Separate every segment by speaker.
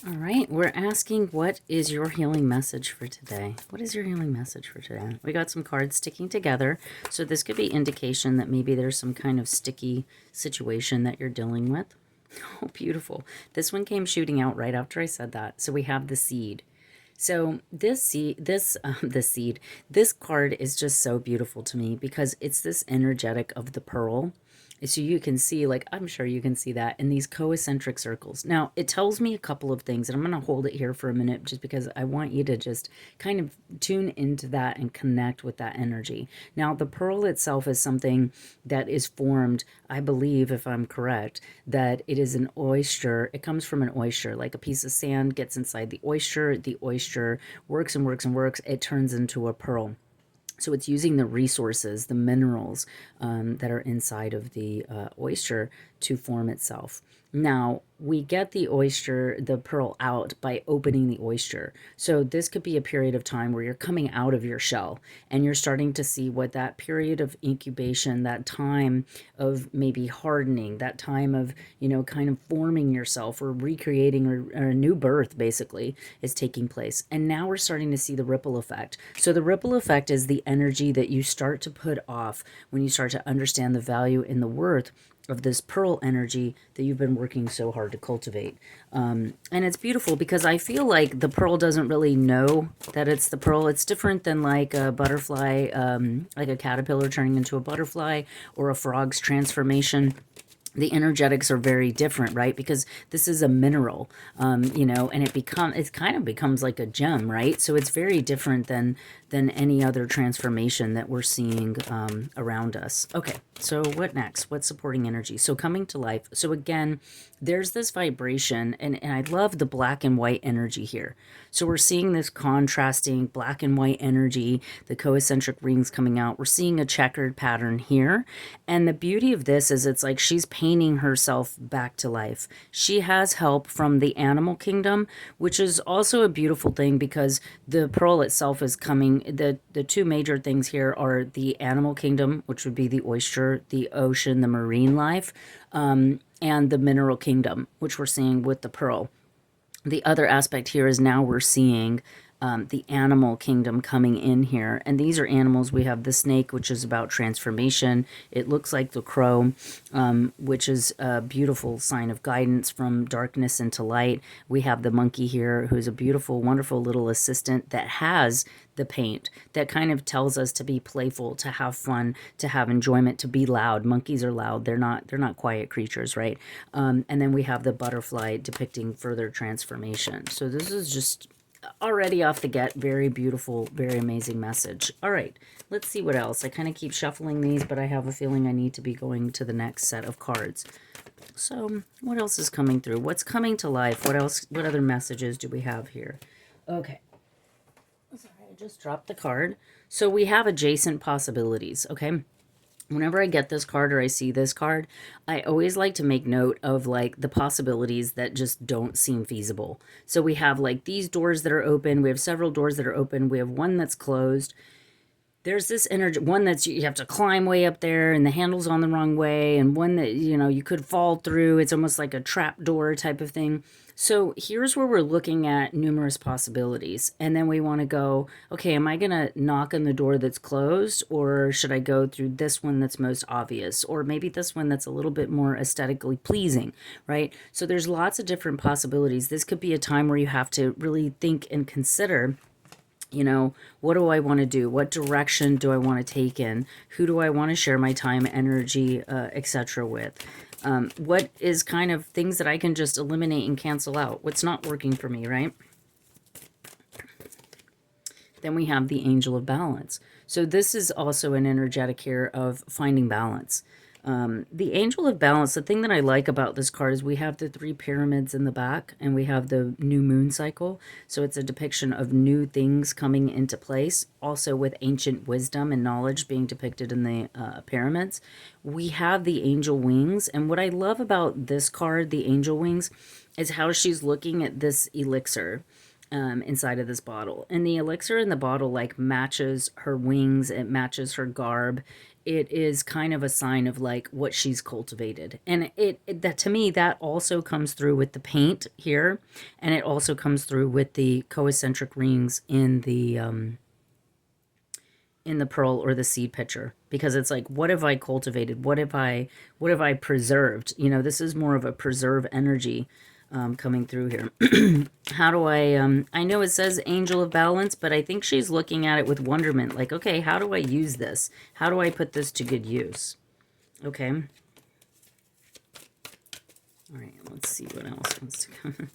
Speaker 1: All right, we're asking, what is your healing message for today? What is your healing message for today? We got some cards sticking together, so this could be indication that maybe there's some kind of sticky situation that you're dealing with. Oh, beautiful. This one came shooting out right after I said that. So we have the seed. So this card is just so beautiful to me because it's this energetic of the pearl. So you can see, like, I'm sure you can see that in these co-eccentric circles. Now, it tells me a couple of things, and I'm going to hold it here for a minute just because I want you to just kind of tune into that and connect with that energy. Now, the pearl itself is something that is formed, I believe, if I'm correct, that it is an oyster. It comes from an oyster, like a piece of sand gets inside the oyster works and works and works, it turns into a pearl. So it's using the resources, the minerals that are inside of the oyster to form itself. Now, we get the pearl out by opening the oyster. So this could be a period of time where you're coming out of your shell and you're starting to see what that period of incubation, that time of maybe hardening, that time of, kind of forming yourself or recreating or a new birth basically is taking place. And now we're starting to see the ripple effect. So the ripple effect is the energy that you start to put off when you start to understand the value and the worth of this pearl energy that you've been working so hard to cultivate. And it's beautiful because I feel like the pearl doesn't really know that it's the pearl. It's different than like a butterfly, like a caterpillar turning into a butterfly or a frog's transformation. The energetics are very different, right? Because this is a mineral, and it kind of becomes like a gem, right? So it's very different than any other transformation that we're seeing around us. Okay, so what next? What's supporting energy? So coming to life. So again, there's this vibration, and I love the black and white energy here. So we're seeing this contrasting black and white energy, the co-eccentric rings coming out. We're seeing a checkered pattern here. And the beauty of this is it's like she's painting herself back to life. She has help from the animal kingdom, which is also a beautiful thing because the pearl itself is coming. The two major things here are the animal kingdom, which would be the oyster, the ocean, the marine life, and the mineral kingdom, which we're seeing with the pearl. The other aspect here is now we're seeing the animal kingdom coming in here. And these are animals. We have the snake, which is about transformation. It looks like the crow, which is a beautiful sign of guidance from darkness into light. We have the monkey here, who's a beautiful, wonderful little assistant that has the paint that kind of tells us to be playful, to have fun, to have enjoyment, to be loud. Monkeys are loud. They're not quiet creatures, right? And then we have the butterfly depicting further transformation. So this is just already off the get, very beautiful, very amazing message. All right, let's see what else. I kind of keep shuffling these, but I have a feeling I need to be going to the next set of cards. So what else is coming through? What's coming to life? What else? What other messages do we have here? Okay. Sorry, I just dropped the card. So we have adjacent possibilities, okay? Whenever I get this card or I see this card, I always like to make note of like the possibilities that just don't seem feasible. So we have like these doors that are open. We have several doors that are open. We have one that's closed. There's this energy, one that's you have to climb way up there and the handle's on the wrong way, and one that you could fall through. It's almost like a trap door type of thing. So here's where we're looking at numerous possibilities, and then we want to go, okay, am I gonna knock on the door that's closed, or should I go through this one that's most obvious, or maybe this one that's a little bit more aesthetically pleasing, right? So there's lots of different possibilities. This could be a time where you have to really think and consider, what do I want to do? What direction do I want to take in? Who do I want to share my time, energy, etc. with? What is kind of things that I can just eliminate and cancel out? What's not working for me, right? Then we have the angel of balance. So this is also an energetic here of finding balance. The angel of balance, the thing that I like about this card is we have the three pyramids in the back and we have the new moon cycle. So it's a depiction of new things coming into place, also with ancient wisdom and knowledge being depicted in the pyramids. We have the angel wings. And what I love about this card, the angel wings, is how she's looking at this elixir inside of this bottle. And the elixir in the bottle like matches her wings, it matches her garb. it is kind of a sign of like what she's cultivated. And that to me, that also comes through with the paint here. And it also comes through with the concentric rings in the pearl or the seed pitcher, because it's like, what have I cultivated? What have I preserved? You know, this is more of a preserve energy coming through here. How do I know it says angel of balance, but I think she's looking at it with wonderment. Like, okay, how do I use this? How do I put this to good use? Okay. All right, let's see what else wants to come.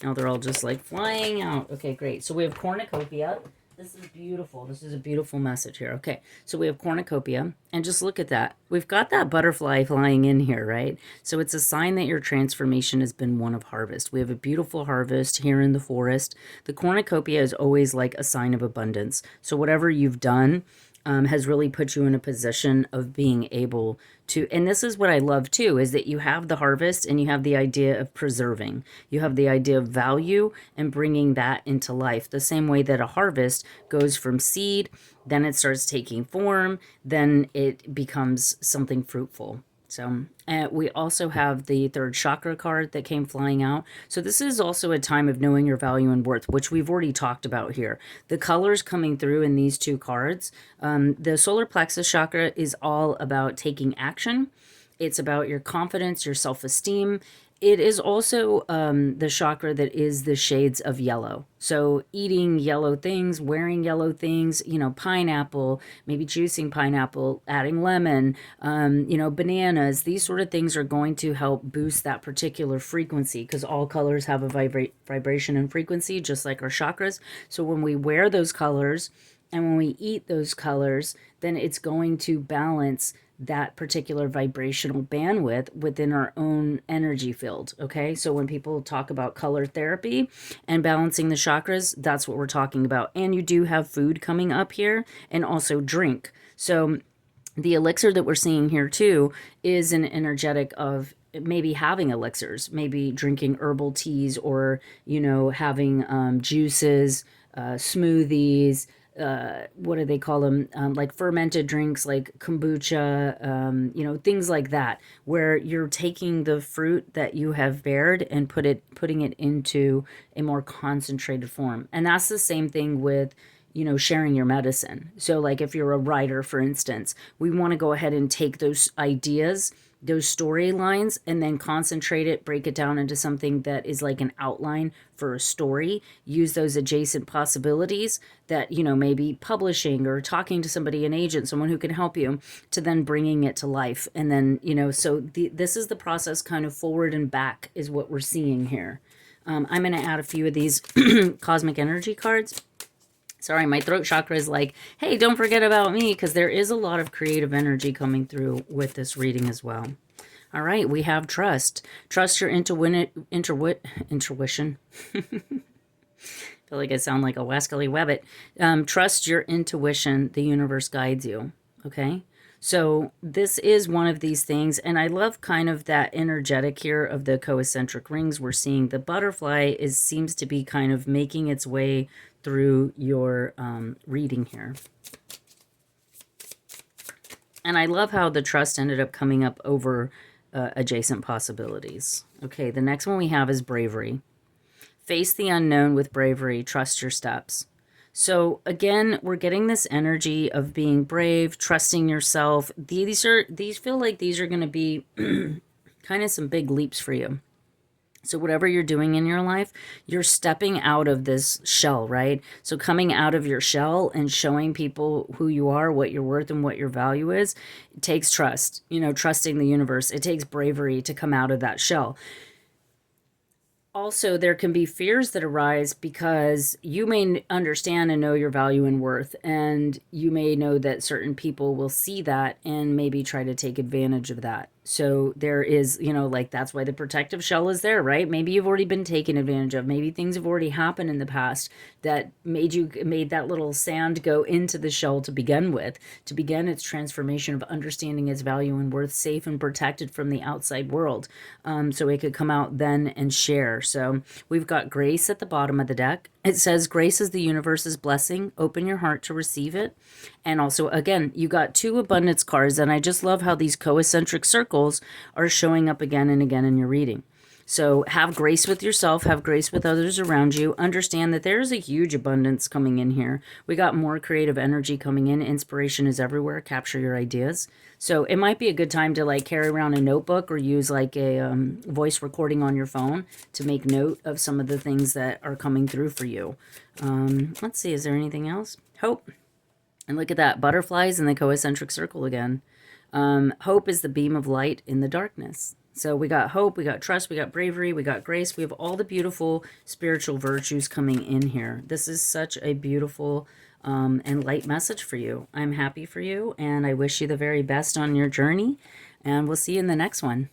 Speaker 1: Now they're all just like flying out. Okay, great. So we have cornucopia. This is beautiful. This is a beautiful message here. Okay, so we have cornucopia, and just look at that. We've got that butterfly flying in here, right? So it's a sign that your transformation has been one of harvest. We have a beautiful harvest here in the forest. The cornucopia is always like a sign of abundance. So whatever you've done has really put you in a position of being able to, and this is what I love too, is that you have the harvest and you have the idea of preserving. You have the idea of value and bringing that into life. The same way that a harvest goes from seed, then it starts taking form, then it becomes something fruitful. So we also have the third chakra card that came flying out. So this is also a time of knowing your value and worth, which we've already talked about here. The colors coming through in these two cards. The solar plexus chakra is all about taking action. It's about your confidence, your self-esteem. It is also the chakra that is the shades of yellow. So eating yellow things, wearing yellow things, you know, pineapple, maybe juicing pineapple, adding lemon, you know, bananas. These sort of things are going to help boost that particular frequency, because all colors have a vibration and frequency, just like our chakras. So when we wear those colors and when we eat those colors, then it's going to balance that particular vibrational bandwidth within our own energy field. Okay, so when people talk about color therapy and balancing the chakras, that's what we're talking about. And you do have food coming up here, and also drink. So the elixir that we're seeing here too is an energetic of maybe having elixirs, maybe drinking herbal teas, or, you know, having juices, smoothies, what do they call them? Like fermented drinks, like kombucha, you know, things like that, where you're taking the fruit that you have bared and putting it into a more concentrated form. And that's the same thing with, you know, sharing your medicine. So like if you're a writer, for instance, we want to go ahead and take those ideas, those storylines, and then concentrate it, break it down into something that is like an outline for a story. Use those adjacent possibilities that, you know, maybe publishing or talking to somebody, an agent, someone who can help you, to then bringing it to life. And then, you know, so this is the process, kind of forward and back is what we're seeing here. I'm going to add a few of these cosmic energy cards. Sorry, my throat chakra is like, hey, don't forget about me, because there is a lot of creative energy coming through with this reading as well. All right, we have trust. Trust your intuition. I feel like I sound like a Wascally Webbit. Trust your intuition. The universe guides you. Okay? So this is one of these things, and I love kind of that energetic here of the concentric rings. We're seeing the butterfly seems to be kind of making its way through your reading here. And I love how the trust ended up coming up over adjacent possibilities. Okay, the next one we have is bravery. Face the unknown with bravery. Trust your steps. So again, we're getting this energy of being brave, trusting yourself. These feel like these are going to be kind of some big leaps for you. So whatever you're doing in your life, you're stepping out of this shell, right? So coming out of your shell and showing people who you are, what you're worth, and what your value is, it takes trust, you know, trusting the universe. It takes bravery to come out of that shell. Also, there can be fears that arise because you may understand and know your value and worth, and you may know that certain people will see that and maybe try to take advantage of that. So there is, like that's why the protective shell is there, right? Maybe you've already been taken advantage of. Maybe things have already happened in the past that made that little sand go into the shell to begin with, to begin its transformation of understanding its value and worth, safe and protected from the outside world. So it could come out then and share. So we've got grace at the bottom of the deck. It says grace is the universe's blessing. Open your heart to receive it. And also, again, you got 2 abundance cards, and I just love how these co-eccentric circles are showing up again and again in your reading. So have grace with yourself, have grace with others around you. Understand that there's a huge abundance coming in here. We got more creative energy coming in. Inspiration is everywhere. Capture your ideas. So it might be a good time to like carry around a notebook or use like a voice recording on your phone to make note of some of the things that are coming through for you. Let's see, is there anything else? Hope. And look at that, butterflies in the co-eccentric circle again. Hope is the beam of light in the darkness. So we got hope, we got trust, we got bravery, we got grace. We have all the beautiful spiritual virtues coming in here. This is such a beautiful and light message for you. I'm happy for you, and I wish you the very best on your journey. And we'll see you in the next one.